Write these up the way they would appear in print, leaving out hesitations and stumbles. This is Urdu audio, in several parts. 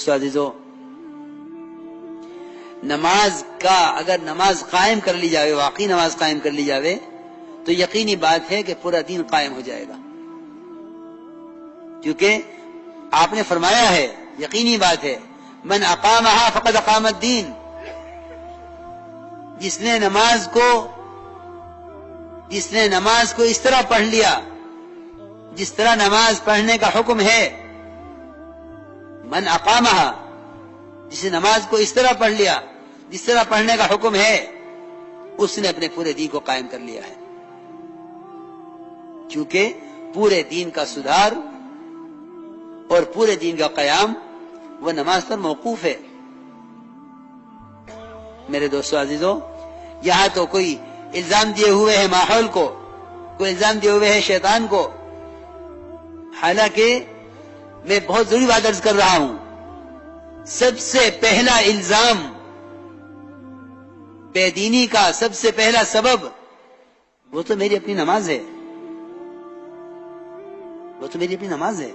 دوستو عزیزو، نماز کا اگر نماز قائم کر لی جاوے، واقعی نماز قائم کر لی جاوے تو یقینی بات ہے کہ پورا دین قائم ہو جائے گا، کیونکہ آپ نے فرمایا ہے، یقینی بات ہے، من اقامها فقد اقام الدین، جس نے نماز کو اس طرح پڑھ لیا جس طرح نماز پڑھنے کا حکم ہے، من اقامها، جس نے نماز کو اس طرح پڑھ لیا جس طرح پڑھنے کا حکم ہے، اس نے اپنے پورے دین کو قائم کر لیا ہے، کیونکہ پورے دین کا سدھار اور پورے دین کا قیام وہ نماز پر موقوف ہے۔ میرے دوستو عزیزو، یہاں تو کوئی الزام دیے ہوئے ہے ماحول کو، کوئی الزام دیے ہوئے ہے شیطان کو، حالانکہ میں بہت ضروری بات عرض کر رہا ہوں، سب سے پہلا الزام بے دینی کا، سب سے پہلا سبب وہ تو میری اپنی نماز ہے، وہ تو میری اپنی نماز ہے،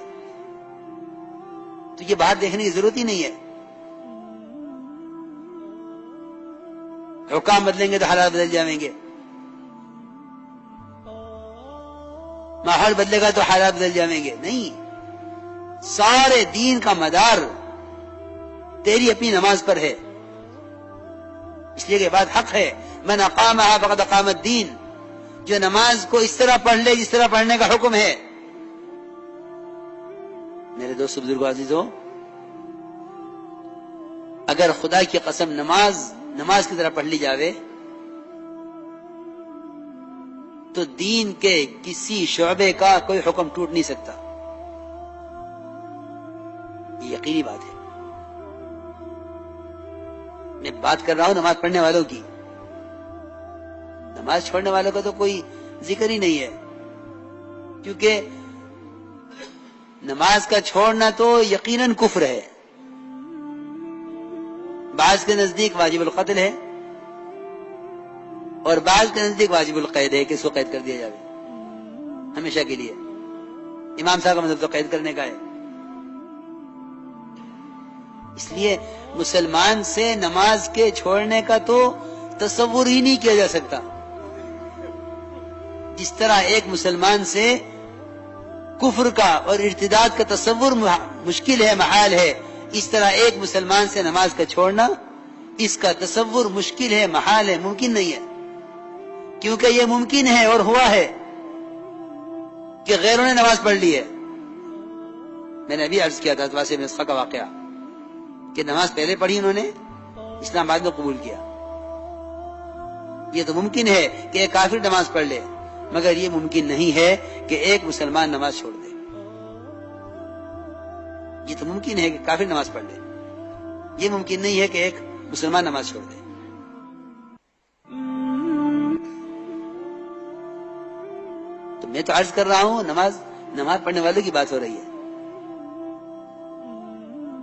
تو یہ باہر دیکھنے کی ضرورت ہی نہیں ہے۔ حکام بدلیں گے تو حالات بدل جائیں گے، ماحول بدلے گا تو حالات بدل جائیں گے، نہیں، سارے دین کا مدار تیری اپنی نماز پر ہے، اس لیے کہ بات حق ہے، من اقامها فقد اقام الدین، جو نماز کو اس طرح پڑھ لے جس طرح پڑھنے کا حکم ہے۔ میرے دوستو بزرگو عزیزو، اگر خدا کی قسم نماز کی طرح پڑھ لی جاوے تو دین کے کسی شعبے کا کوئی حکم ٹوٹ نہیں سکتا، یہ یقینی بات ہے۔ میں بات کر رہا ہوں نماز پڑھنے والوں کی، نماز چھوڑنے والوں کا تو کوئی ذکر ہی نہیں ہے، کیونکہ نماز کا چھوڑنا تو یقیناً کفر ہے، بعض کے نزدیک واجب القتل ہے اور بعض کے نزدیک واجب القید ہے کہ اس کو قید کر دیا جائے ہمیشہ کے لیے۔ امام صاحب کا مطلب تو قید کرنے کا ہے، اس لیے مسلمان سے نماز کے چھوڑنے کا تو تصور ہی نہیں کیا جا سکتا، جس طرح ایک مسلمان سے کفر کا اور ارتداد کا تصور مشکل ہے، محال ہے، اس طرح ایک مسلمان سے نماز کا چھوڑنا، اس کا تصور مشکل ہے، محال ہے، ممکن نہیں ہے، کیونکہ یہ ممکن ہے اور ہوا ہے کہ غیروں نے نماز پڑھ لی ہے۔ میں نے ابھی عرض کیا تھا واسع بن اسقا کا واقعہ کہ نماز پہلے پڑھی انہوں نے، اسلام بعد میں قبول کیا۔ یہ تو ممکن ہے کہ ایک کافر نماز پڑھ لے، مگر یہ ممکن نہیں ہے کہ ایک مسلمان نماز چھوڑ دے۔ یہ تو ممکن ہے کہ کافر نماز پڑھ لے، یہ ممکن نہیں ہے کہ ایک مسلمان نماز چھوڑ دے۔ تو میں تو عرض کر رہا ہوں نماز پڑھنے والوں کی بات ہو رہی ہے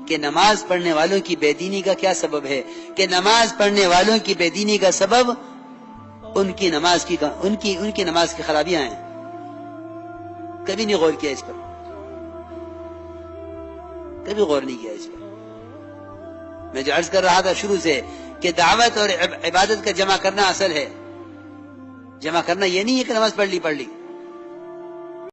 کہ نماز پڑھنے والوں کی بے دینی کا کیا سبب ہے، کہ نماز پڑھنے والوں کی بے دینی کا سبب ان کی نماز کی خرابیاں ہیں۔ کبھی نہیں غور کیا اس پر، کبھی غور نہیں کیا اس پر۔ میں جو عرض کر رہا تھا شروع سے کہ دعوت اور عبادت کا جمع کرنا اصل ہے، جمع کرنا یہ نہیں ہے کہ نماز پڑھ لی